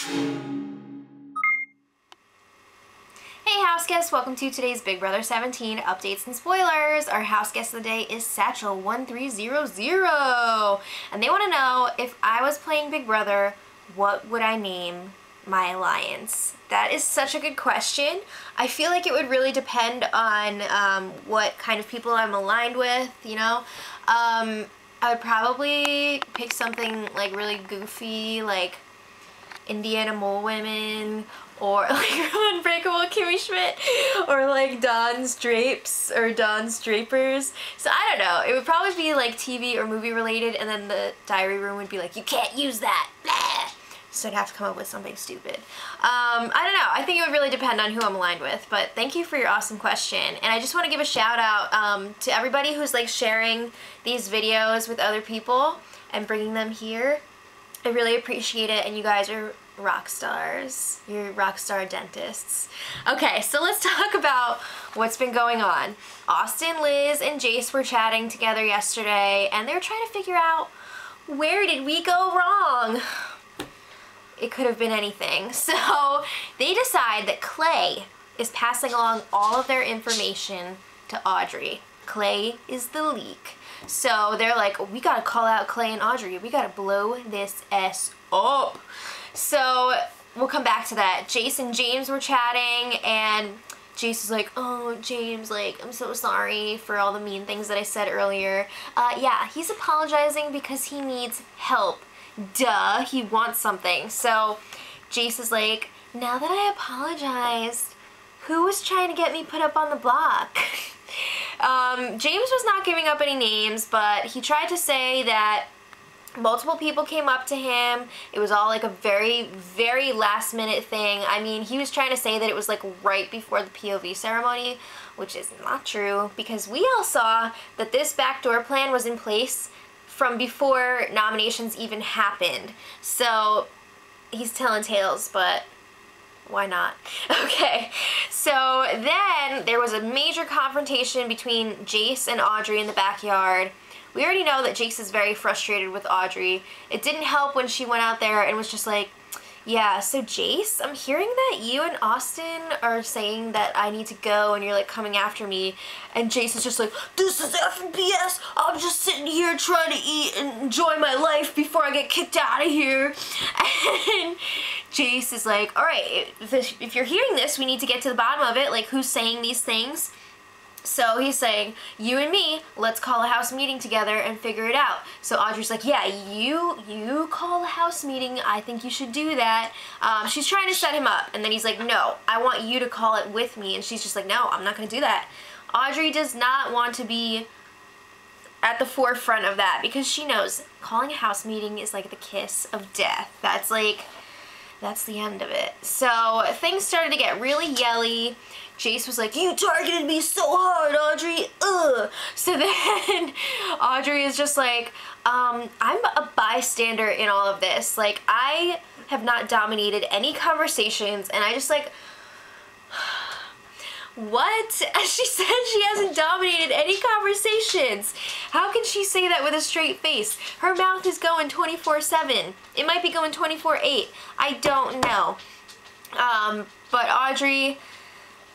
Hey house guests, welcome to today's Big Brother 17 updates and spoilers. Our house guest of the day is Satchel1300, and they want to know, if I was playing Big Brother, what would I name my alliance? That is such a good question. I feel like it would really depend on what kind of people I'm aligned with, you know? I would probably pick something like really goofy, like Indiana Mole Women, or like Unbreakable Kimmy Schmidt, or like Dawn's Drapes, or Dawn's Drapers. So I don't know, it would probably be like TV or movie related, and then the diary room would be like, you can't use that, blah. So I'd have to come up with something stupid. I don't know, I think it would really depend on who I'm aligned with, but thank you for your awesome question. And I just want to give a shout out to everybody who's like sharing these videos with other people and bringing them here. I really appreciate it, and you guys are rock stars. You're rock star dentists. Okay, so let's talk about what's been going on. Austin, Liz, and Jace were chatting together yesterday, and they were trying to figure out, where did we go wrong? It could have been anything. So they decide that Clay is passing along all of their information to Audrey. Clay is the leak. So they're like, we gotta call out Clay and Audrey. We gotta blow this S up. So we'll come back to that. Jace and James were chatting, and Jace is like, oh, James, like, I'm so sorry for all the mean things that I said earlier. Yeah, he's apologizing because he needs help. Duh, he wants something. So Jace is like, now that I apologized, who was trying to get me put up on the block? James was not giving up any names, but he tried to say that multiple people came up to him. It was all like a very, very last minute thing. I mean, he was trying to say that it was like right before the POV ceremony, which is not true, because we all saw that this backdoor plan was in place from before nominations even happened. So he's telling tales, but why not? Okay, so then there was a major confrontation between Jace and Audrey in the backyard. We already know that Jace is very frustrated with Audrey. It didn't help when she went out there and was just like, yeah, so Jace, I'm hearing that you and Austin are saying that I need to go and you're like coming after me. And Jace is just like, this is effing BS. I'm just sitting here trying to eat and enjoy my life before I get kicked out of here. And Jace is like, alright, if you're hearing this, we need to get to the bottom of it. Like, who's saying these things? So he's saying, you and me, let's call a house meeting together and figure it out. So Audrey's like, yeah, you call a house meeting. I think you should do that. She's trying to set him up. And then he's like, no, I want you to call it with me. And she's just like, no, I'm not going to do that. Audrey does not want to be at the forefront of that, because she knows calling a house meeting is like the kiss of death. That's like, that's the end of it. So things started to get really yelly. Jace was like, you targeted me so hard, Audrey, ugh. So then Audrey is just like, I'm a bystander in all of this. Like, I have not dominated any conversations, and I just like, what? She said she hasn't dominated any conversations. How can she say that with a straight face? Her mouth is going 24/7. It might be going 24/8. I don't know. But Audrey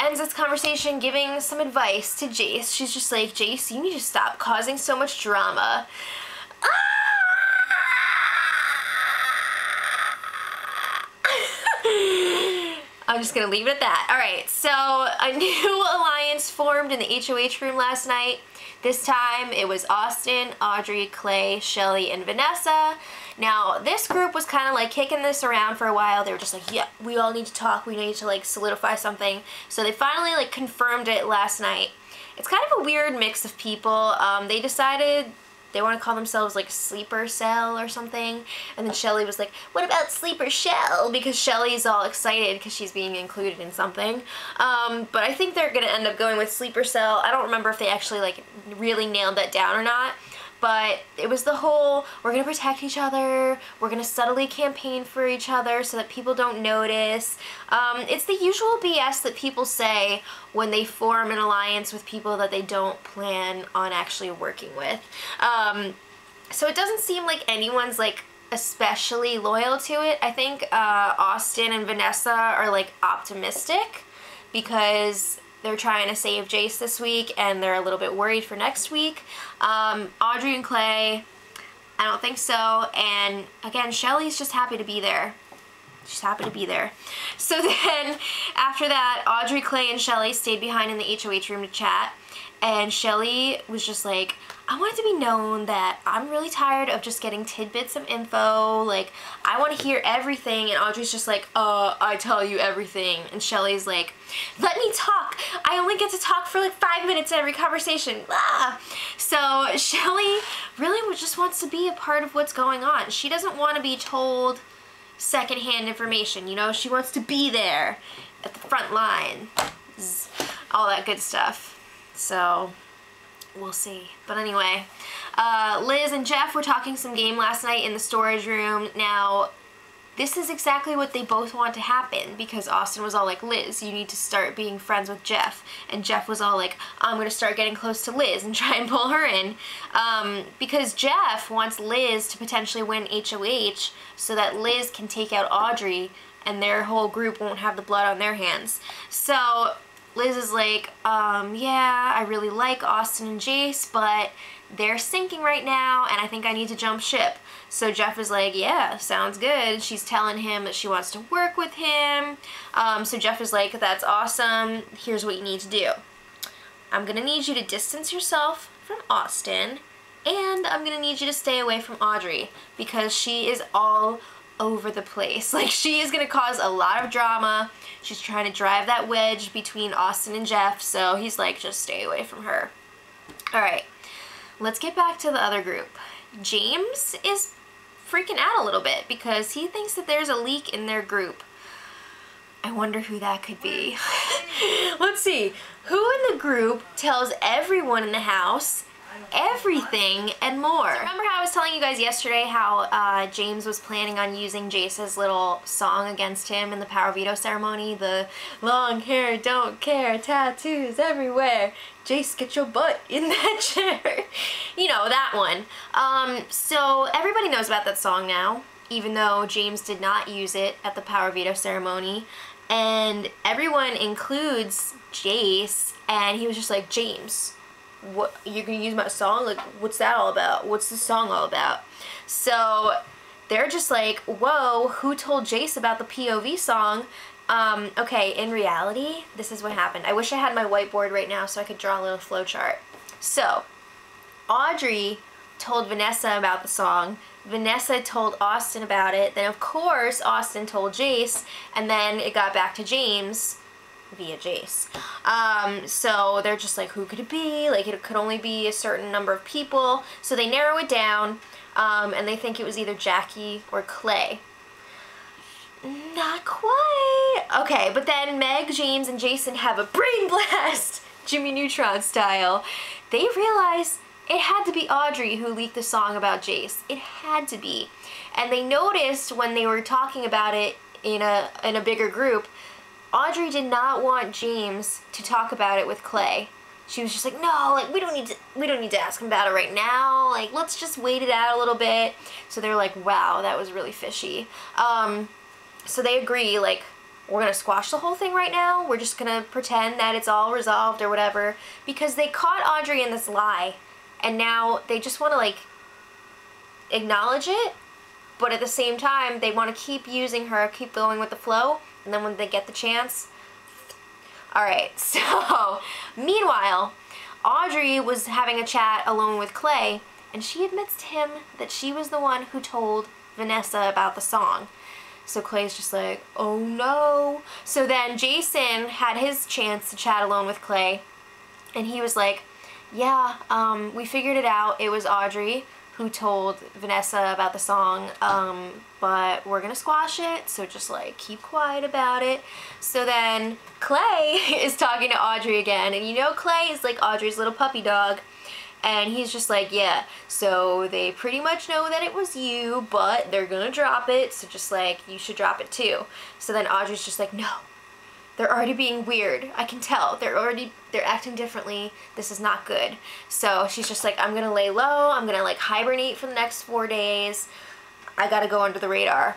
ends this conversation giving some advice to Jace. She's just like, Jace, you need to stop causing so much drama. I'm just gonna leave it at that. Alright, so a new alliance formed in the HOH room last night. This time it was Austin, Audrey, Clay, Shelly, and Vanessa. Now, this group was kind of like kicking this around for a while. They were just like, yeah, we all need to talk. We need to like solidify something. So they finally like confirmed it last night. It's kind of a weird mix of people. They decided they want to call themselves like Sleeper Cell or something. And then Shelly was like, what about Sleeper Shell? Because Shelly's all excited because she's being included in something. But I think they're going to end up going with Sleeper Cell. I don't remember if they actually like really nailed that down or not. But it was the whole, we're going to protect each other, we're going to subtly campaign for each other so that people don't notice. It's the usual BS that people say when they form an alliance with people that they don't plan on actually working with. So it doesn't seem like anyone's like especially loyal to it. I think Austin and Vanessa are like optimistic because they're trying to save Jace this week and they're a little bit worried for next week. Audrey and Clay, I don't think so. And again, Shelly's just happy to be there. She's happy to be there. So then after that, Audrey, Clay, and Shelly stayed behind in the HOH room to chat. And Shelly was just like, I want it to be known that I'm really tired of just getting tidbits of info. Like, I want to hear everything. And Audrey's just like, I tell you everything. And Shelly's like, let me talk. I only get to talk for like 5 minutes every conversation. Ah. So Shelly really just wants to be a part of what's going on. She doesn't want to be told secondhand information, you know? She wants to be there at the front line. All that good stuff. So we'll see. But anyway, Liz and Jeff were talking some game last night in the storage room. Now, this is exactly what they both want to happen, because Austin was all like, Liz, you need to start being friends with Jeff. And Jeff was all like, I'm going to start getting close to Liz and try and pull her in. Because Jeff wants Liz to potentially win HOH so that Liz can take out Audrey and their whole group won't have the blood on their hands. So Liz is like, yeah, I really like Austin and Jace, but they're sinking right now, and I think I need to jump ship. So Jeff is like, yeah, sounds good. She's telling him that she wants to work with him. So Jeff is like, that's awesome. Here's what you need to do. I'm going to need you to distance yourself from Austin, and I'm going to need you to stay away from Audrey, because she is all over the place. Like, she is going to cause a lot of drama. She's trying to drive that wedge between Austin and Jeff, so he's like, just stay away from her. Alright, let's get back to the other group. James is freaking out a little bit because he thinks that there's a leak in their group. I wonder who that could be. Let's see. Who in the group tells everyone in the house everything and more? So remember how I was telling you guys yesterday how James was planning on using Jace's little song against him in the power veto ceremony? The long hair, don't care, tattoos everywhere. Jace, get your butt in that chair. You know, that one. So everybody knows about that song now, even though James did not use it at the power veto ceremony. And everyone includes Jace, and he was just like, James, what, you're gonna use my song? Like, what's that all about? What's the song all about? So they're just like, whoa, who told Jace about the POV song? Okay, in reality, this is what happened. I wish I had my whiteboard right now so I could draw a little flow chart. So Audrey told Vanessa about the song. Vanessa told Austin about it. Then of course Austin told Jace, and then it got back to James via Jace. So they're just like, who could it be? Like, it could only be a certain number of people. So they narrow it down, and they think it was either Jackie or Clay. Not quite. Okay, but then Meg, James, and Jason have a brain blast, Jimmy Neutron style. They realize it had to be Audrey who leaked the song about Jace. It had to be. And they noticed when they were talking about it in a bigger group, Audrey did not want James to talk about it with Clay. She was just like, no, like, we don't need to ask him about it right now. Like, let's just wait it out a little bit. So they're like, wow, that was really fishy. So they agree, like, we're gonna squash the whole thing right now. We're just gonna pretend that it's all resolved or whatever, because they caught Audrey in this lie, and now they just want to, like, acknowledge it, but at the same time they want to keep using her, keep going with the flow, and then when they get the chance. Alright, so meanwhile, Audrey was having a chat alone with Clay, and she admits to him that she was the one who told Vanessa about the song. So Clay's just like, oh no. So then Jason had his chance to chat alone with Clay, and he was like, yeah, we figured it out. It was Audrey who told Vanessa about the song, but we're gonna squash it, so just, like, keep quiet about it. So then Clay is talking to Audrey again, and you know Clay is like Audrey's little puppy dog. And he's just like, yeah, so they pretty much know that it was you, but they're gonna drop it, so just, like, you should drop it too. So then Audrey's just like, no, they're already being weird. I can tell. They're acting differently. This is not good. So she's just like, I'm gonna lay low. I'm gonna, like, hibernate for the next 4 days. I gotta go under the radar.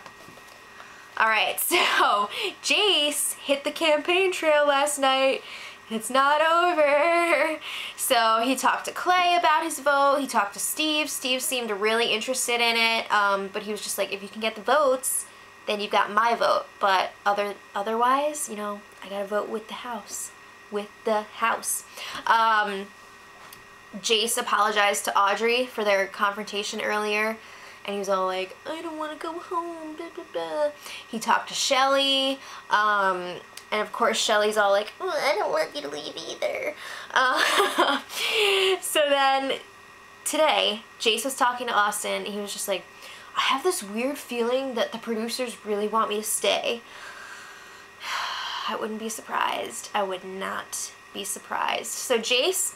Alright, so Jace hit the campaign trail last night. It's not over. So he talked to Clay about his vote. He talked to Steve. Steve seemed really interested in it, but he was just like, if you can get the votes, then you've got my vote. But otherwise, you know, I gotta vote with the house. With the house. Jace apologized to Audrey for their confrontation earlier, and he was all like, I don't want to go home, blah, blah, blah. He talked to Shelly, and of course Shelly's all like, oh, I don't want you to leave either. So then today, Jace was talking to Austin, and he was just like, I have this weird feeling that the producers really want me to stay. I wouldn't be surprised. I would not be surprised. So Jace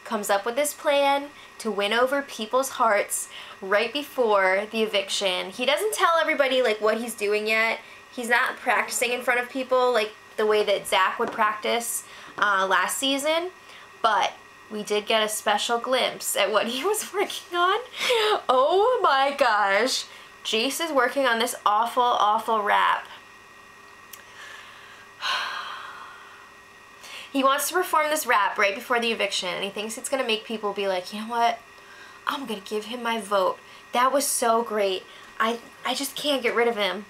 comes up with this plan to win over people's hearts right before the eviction. He doesn't tell everybody like what he's doing yet. He's not practicing in front of people like the way that Zach would practice last season, but we did get a special glimpse at what he was working on. Oh my gosh. Jace is working on this awful, awful rap. He wants to perform this rap right before the eviction, and he thinks it's going to make people be like, you know what? I'm going to give him my vote. That was so great. I just can't get rid of him.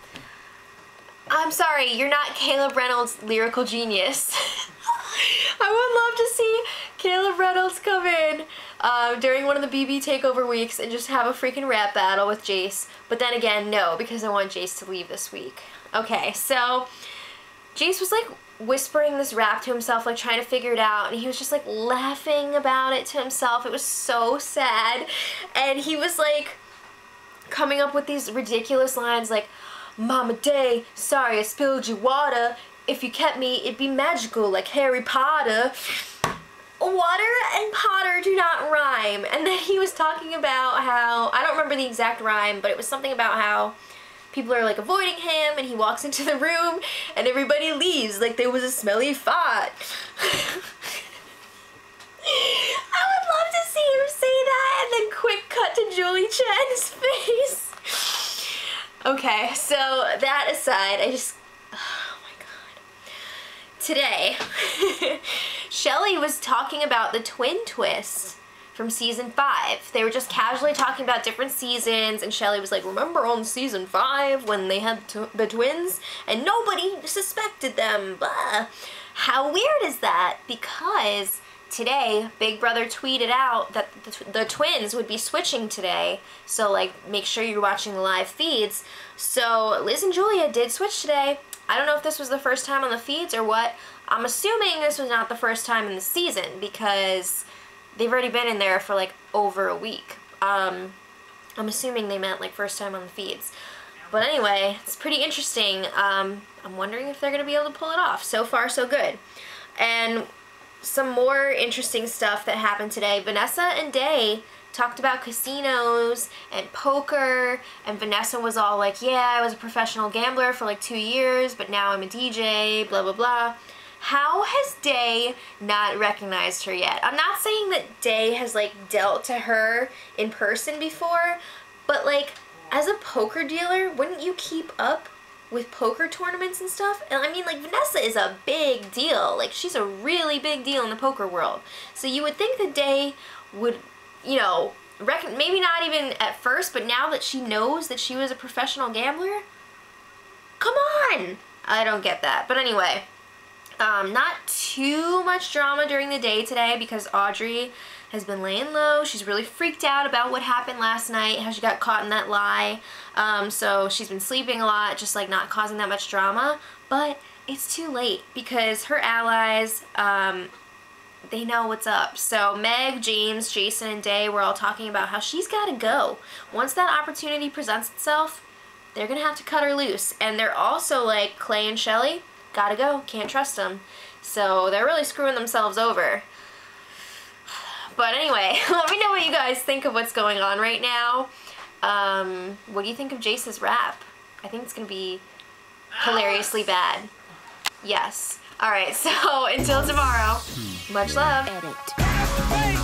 I'm sorry, you're not Caleb Reynolds' lyrical genius. I would love to see Caleb Reynolds come in during one of the BB Takeover weeks and just have a freaking rap battle with Jace. But then again, no, because I want Jace to leave this week. Okay, so Jace was like whispering this rap to himself, like trying to figure it out, and he was just like laughing about it to himself. It was so sad, and he was like coming up with these ridiculous lines like, Mama Day, sorry I spilled your water. If you kept me, it'd be magical like Harry Potter. Water and Potter do not rhyme. And then he was talking about how, I don't remember the exact rhyme, but it was something about how people are like avoiding him, and he walks into the room and everybody leaves like there was a smelly fart. I would love to see him say that, and then quick cut to Julie Chen's face. Okay, so that aside, oh my god. Today, Shelly was talking about the twin twist from season 5. They were just casually talking about different seasons, and Shelly was like, remember on season 5 when they had the twins and nobody suspected them? Blah. How weird is that? Because today Big Brother tweeted out that the twins would be switching today, so like make sure you're watching the live feeds. So Liz and Julia did switch today. I don't know if this was the first time on the feeds or what. I'm assuming this was not the first time in the season because they've already been in there for like over a week. I'm assuming they meant like first time on the feeds. But anyway, it's pretty interesting. I'm wondering if they're going to be able to pull it off. So far, so good. And some more interesting stuff that happened today. Vanessa and Day talked about casinos and poker, and Vanessa was all like, yeah, I was a professional gambler for like 2 years, but now I'm a DJ, blah, blah, blah. How has Day not recognized her yet? I'm not saying that Day has like dealt to her in person before, but like as a poker dealer, wouldn't you keep up with poker tournaments and stuff? And I mean, like, Vanessa is a big deal. Like, she's a really big deal in the poker world. So you would think that Day would, you know, maybe not even at first, but now that she knows that she was a professional gambler, come on! I don't get that. But anyway, not too much drama during the day today because Audrey has been laying low. She's really freaked out about what happened last night, how she got caught in that lie. So she's been sleeping a lot, just like not causing that much drama. But it's too late because her allies, they know what's up. So Meg, James, Jason, and Day were all talking about how she's got to go. Once that opportunity presents itself, they're going to have to cut her loose. And they're also like, Clay and Shelly, gotta go, can't trust them. So they're really screwing themselves over. But anyway, let me know what you guys think of what's going on right now. What do you think of Jace's rap? I think it's going to be hilariously bad. Yes. Alright, so until tomorrow, much love. Edit.